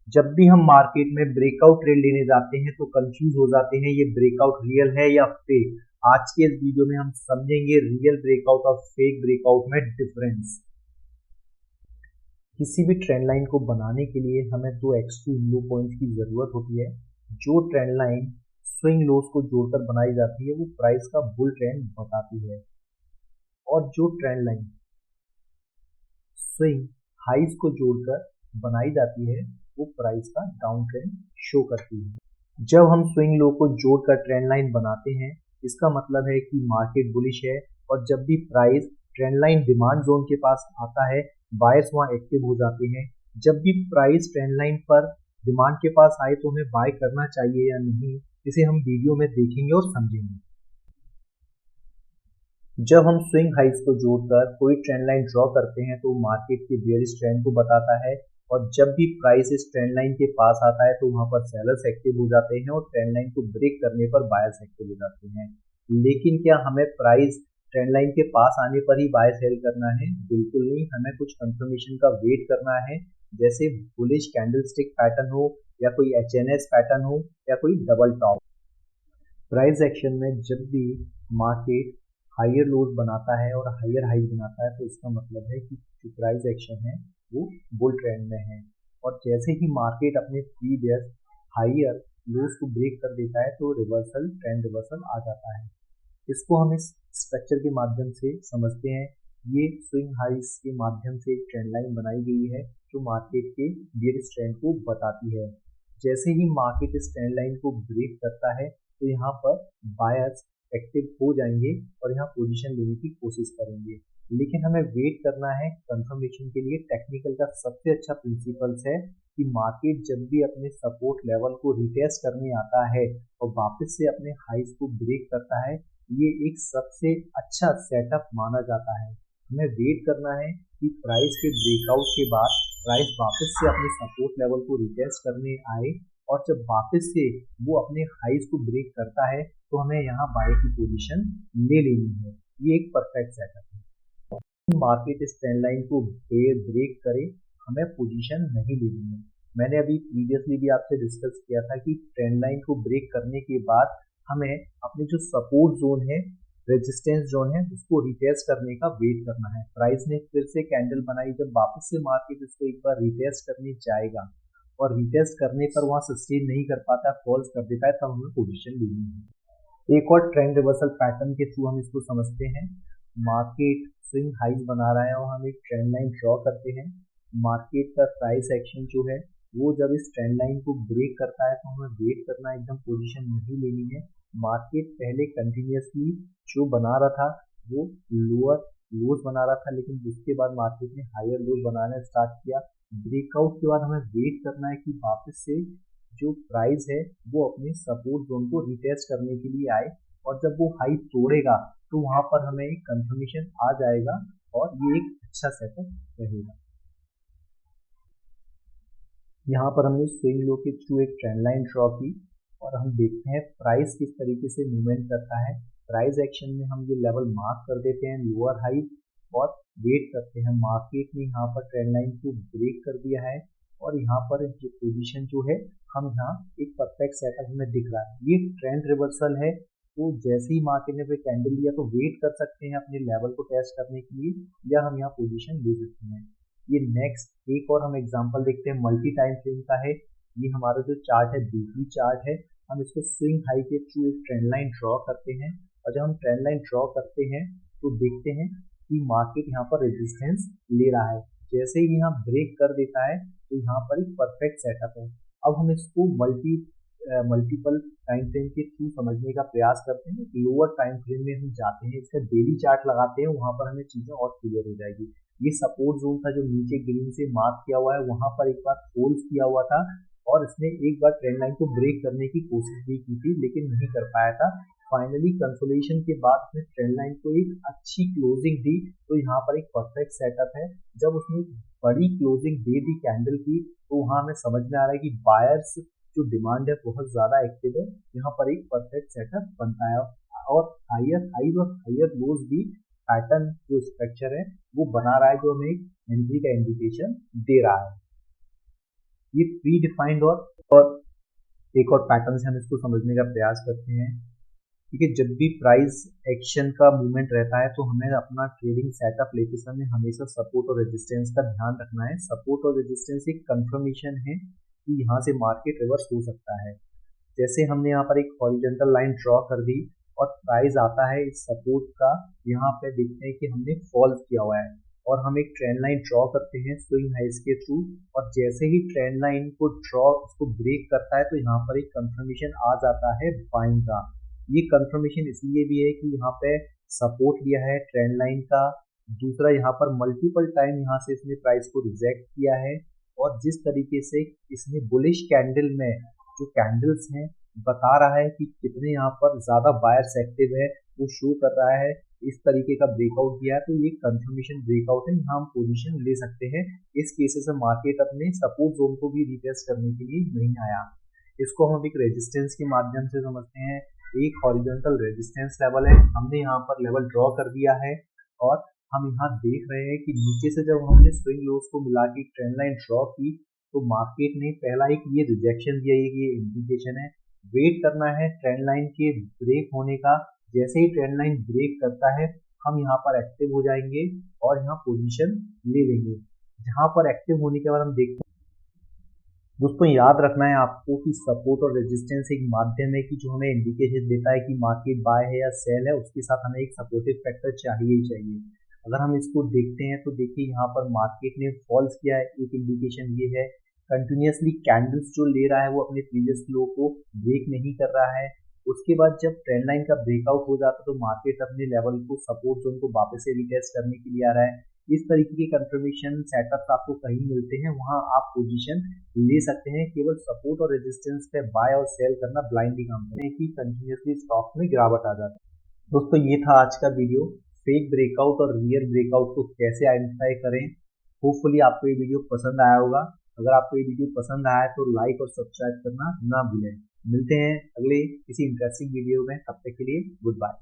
जब भी हम मार्केट में ब्रेकआउट ट्रेड लेने जाते हैं तो कंफ्यूज हो जाते हैं, ये ब्रेकआउट रियल है या फेक। आज के इस वीडियो में हम समझेंगे रियल ब्रेकआउट और फेक ब्रेकआउट में डिफरेंस। किसी भी ट्रेंड लाइन को बनाने के लिए हमें दो एक्सट्रीम लो पॉइंट्स की जरूरत होती है। जो ट्रेंड लाइन स्विंग लोस को जोड़कर बनाई जाती है वो प्राइस का बुल ट्रेंड बताती है, और जो ट्रेंड लाइन स्विंग हाइज को जोड़कर बनाई जाती है वो प्राइस का डाउन ट्रेंड शो करती है। जब हम स्विंग लो को जोड़कर ट्रेंड लाइन बनाते हैं इसका मतलब है कि मार्केट बुलिश है, और जब भी price trend line demand zone के पास आता है बायर्स वहां एक्टिव हो जाते हैं। जब भी प्राइस ट्रेंड लाइन पर डिमांड के पास आए तो हमें बाय करना चाहिए या नहीं, इसे हम वीडियो में देखेंगे और समझेंगे। जब हम स्विंग हाइज को जोड़कर कोई ट्रेंड लाइन ड्रॉ करते हैं तो मार्केट के बेयरिश ट्रेंड को बताता है, और जब भी प्राइस इस ट्रेंड लाइन के पास आता है तो वहां पर सेलर्स एक्टिव हो जाते हैं और ट्रेंड लाइन को ब्रेक करने पर बायर्स एक्टिव हो जाते हैं। लेकिन क्या हमें प्राइस ट्रेंड लाइन के पास आने पर ही बाय सेल करना है? बिल्कुल नहीं, हमें कुछ कंफर्मेशन का वेट करना है। जैसे बुलिश कैंडलस्टिक पैटर्न हो, या कोई एचएनएस पैटर्न हो, या कोई डबल टॉप। प्राइस एक्शन में जब भी मार्केट हायर लोज बनाता है और हायर हाई बनाता है तो इसका मतलब है कि जो प्राइस एक्शन है वो बुल ट्रेंड में है। और जैसे ही मार्केट अपने प्रीवियस हायर लोज को ब्रेक कर देता है तो रिवर्सल ट्रेंड रिवर्सल आ जाता है। इसको हम इस स्ट्रक्चर के माध्यम से समझते हैं। ये स्विंग हाइस के माध्यम से एक ट्रेंड लाइन बनाई गई है जो मार्केट के बियरिश ट्रेंड को बताती है। जैसे ही मार्केट इस ट्रेंड लाइन को ब्रेक करता है तो यहाँ पर बायर्स एक्टिव हो जाएंगे और यहाँ पोजीशन लेने की कोशिश करेंगे। लेकिन हमें वेट करना है कंफर्मेशन के लिए। टेक्निकल का सबसे अच्छा प्रिंसिपल्स है कि मार्केट जब भी अपने सपोर्ट लेवल को रिटेस्ट करने आता है और वापस से अपने हाइज को ब्रेक करता है, ये एक सबसे अच्छा सेटअप माना जाता है। हमें वेट करना है कि प्राइस के ब्रेकआउट के बाद प्राइस वापस से अपने सपोर्ट लेवल को रिटेस्ट करने आए, और जब वापस से वो अपने हाइज को ब्रेक करता है तो हमें यहाँ बाय की पोजीशन ले लेनी है। ये एक परफेक्ट सेटअप है। मार्केट इस ट्रेंड लाइन को ब्रेक करे, हमें पोजीशन नहीं लेनी है। मैंने अभी प्रीवियसली भी आपसे डिस्कस किया था कि ट्रेंड लाइन को ब्रेक करने के बाद हमें अपने जो सपोर्ट जोन है, रेजिस्टेंस जोन है, उसको रिटेस्ट करने का वेट करना है। प्राइस ने फिर से कैंडल बनाई, जब वापस से मार्केट इसको एक बार रिटेस्ट करने जाएगा और रिटेस्ट करने पर वहां सस्टेन नहीं कर पाता, फॉल्स कर देता है, तब हमें पोजीशन लेनी है। एक और ट्रेंड रिवर्सल पैटर्न के थ्रू हम इसको समझते हैं। मार्केट स्विंग हाइज बना रहा है और हम एक ट्रेंड लाइन ड्रॉ करते हैं। मार्केट का प्राइस एक्शन जो है वो जब इस ट्रेंड लाइन को ब्रेक करता है तो हमें वेट करना है, एकदम पोजीशन नहीं लेनी है। मार्केट पहले कंटिन्यूसली जो बना रहा था वो लोअर लोज बना रहा था, लेकिन उसके बाद मार्केट ने हायर लोज बनाना स्टार्ट किया। ब्रेकआउट के बाद हमें वेट करना है कि वापस से जो प्राइस है वो अपने सपोर्ट जोन को रिटेस्ट करने के लिए आए, और जब वो हाई तोड़ेगा तो वहां पर हमें एक कंफर्मेशन आ जाएगा और ये एक अच्छा सेटअप रहेगा। यहाँ पर हमने स्विंग लो के थ्रू एक ट्रेंड लाइन ड्रॉ की और हम देखते हैं प्राइस किस तरीके से मूवमेंट करता है। प्राइस एक्शन में हम ये लेवल मार्क कर देते हैं लोअर हाई और वेट करते हैं। मार्केट ने यहाँ पर ट्रेंड लाइन को ब्रेक कर दिया है और यहाँ पर जो पोजीशन जो है हम यहाँ एक परफेक्ट सेटअप हमें दिख रहा है। ये ट्रेंड रिवर्सल है, तो जैसे ही मार्केट ने पे कैंडल लिया तो वेट कर सकते हैं अपने लेवल को टेस्ट करने के लिए, या हम यहाँ पोजीशन ले सकते हैं। ये नेक्स्ट एक और हम एग्जांपल देखते हैं, मल्टी टाइम फ्रेम का है। ये हमारा जो चार्ट है वीकली चार्ट है। हम इसको स्विंग हाई के थ्रू एक ट्रेंड लाइन ड्रॉ करते हैं, और जब हम ट्रेंड लाइन ड्रॉ करते हैं तो देखते हैं कि मार्केट यहाँ पर रेजिस्टेंस ले रहा है। जैसे ही यहाँ ब्रेक कर देता है तो यहाँ पर एक परफेक्ट सेटअप है। अब हम इसको मल्टीपल टाइम फ्रेम के थ्रू समझने का प्रयास करते हैं। लोअर टाइम फ्रेम में हम जाते हैं, इसका डेली चार्ट लगाते हैं, वहां पर हमें चीजें और क्लियर हो जाएगी। ये सपोर्ट जोन था जो नीचे ग्रीन से मार्क किया हुआ है, वहां पर एक बार होल्ड किया हुआ था और इसने एक बार ट्रेंड लाइन को ब्रेक करने की कोशिश भी की थी लेकिन नहीं कर पाया था। फाइनली कंसोलेशन के बाद उसने ट्रेंड लाइन को एक अच्छी क्लोजिंग दी, तो यहाँ पर एक परफेक्ट सेटअप है। जब उसने बड़ी क्लोजिंग दे दी कैंडल की तो वहां हमें समझ में आ रहा है कि बायर्स जो डिमांड है बहुत ज्यादा एक्टिव है। यहाँ पर एक परफेक्ट सेटअप बनता है और हायर हाई और हायर लोज भी पैटर्न जो स्ट्रक्चर है वो बना रहा है, जो हमें एक एंट्री का इंडिकेशन दे रहा है। ये प्री डिफाइंड और एक और पैटर्न से हम इसको समझने का प्रयास करते हैं। ठीक है, जब भी प्राइस एक्शन का मूवमेंट रहता है तो हमें अपना ट्रेडिंग सेटअप लेते समय हमेशा सपोर्ट और रेजिस्टेंस का ध्यान रखना है। सपोर्ट और रेजिस्टेंस एक कंफर्मेशन है कि यहाँ से मार्केट रिवर्स हो सकता है। जैसे हमने यहाँ पर एक हॉरिजॉन्टल लाइन ड्रॉ कर दी और प्राइस आता है इस सपोर्ट का, यहाँ पे देखते हैं कि हमने फॉल किया हुआ है और हम एक ट्रेंड लाइन ड्रॉ करते हैं स्विंग हाइज के थ्रू, और जैसे ही ट्रेंड लाइन को ड्रॉ उसको ब्रेक करता है तो यहाँ पर एक कंफर्मेशन आ जाता है बाइंग का। ये कंफर्मेशन इसलिए भी है कि यहाँ पे सपोर्ट लिया है ट्रेंड लाइन का, दूसरा यहाँ पर मल्टीपल टाइम यहाँ से इसने प्राइस को रिजेक्ट किया है, और जिस तरीके से इसने बुलिश कैंडल में जो कैंडल्स हैं बता रहा है कि कितने यहाँ पर ज्यादा बायर्स एक्टिव है वो शो कर रहा है, इस तरीके का ब्रेकआउट दिया है, तो ये कंफर्मेशन ब्रेकआउट है, यहाँ हम पोजीशन ले सकते हैं। इस केसेस में मार्केट अपने सपोर्ट जोन को भी रिटेस्ट करने के लिए नहीं आया। इसको हम एक रेजिस्टेंस के माध्यम से समझते हैं। एक हॉरिजॉन्टल रेजिस्टेंस लेवल है, हमने यहाँ पर लेवल ड्रॉ कर दिया है और हम यहाँ देख रहे हैं कि नीचे से जब हमने स्विंग लोस को मिला के ट्रेंड लाइन ड्रॉ की तो मार्केट ने पहला एक ये रिजेक्शन दिया, ये इंडिकेशन है। वेट करना है ट्रेंड लाइन के ब्रेक होने का, जैसे ही ट्रेंड लाइन ब्रेक करता है हम यहाँ पर एक्टिव हो जाएंगे और यहाँ पोजीशन ले लेंगे। जहाँ पर एक्टिव होने के बाद हम देखते हैं, दोस्तों याद रखना है आपको कि सपोर्ट और रेजिस्टेंस एक माध्यम है कि जो हमें इंडिकेशन देता है कि मार्केट बाय है या सेल है, उसके साथ हमें एक सपोर्टिव फैक्टर चाहिए ही चाहिए। अगर हम इसको देखते हैं तो देखिए यहाँ पर मार्केट ने फॉल्स किया है, एक इंडिकेशन ये है। कंटिन्यूसली कैंडल्स जो ले रहा है वो अपने प्रीवियस लो को ब्रेक नहीं कर रहा है। उसके बाद जब ट्रेंड लाइन का ब्रेकआउट हो जाता है तो मार्केट अपने लेवल को सपोर्ट जोन को वापस से रिटेस्ट करने के लिए आ रहा है। इस तरीके के कंफर्मेशन सेटअप्स आपको कहीं मिलते हैं, वहां आप पोजीशन ले सकते हैं। केवल सपोर्ट और रेजिस्टेंस पे बाय और सेल करना ब्लाइंडली काम करना है कि कंटिन्यूसली स्टॉक में गिरावट आ जाती है। दोस्तों ये था आज का वीडियो, फेक ब्रेकआउट और रियल ब्रेकआउट को कैसे आइडेंटिफाई करें। होपफुली आपको ये वीडियो पसंद आया होगा। अगर आपको ये वीडियो पसंद आया तो लाइक और सब्सक्राइब करना ना भूलें। मिलते हैं अगले किसी इंटरेस्टिंग वीडियो में, तब तक के लिए गुड बाय।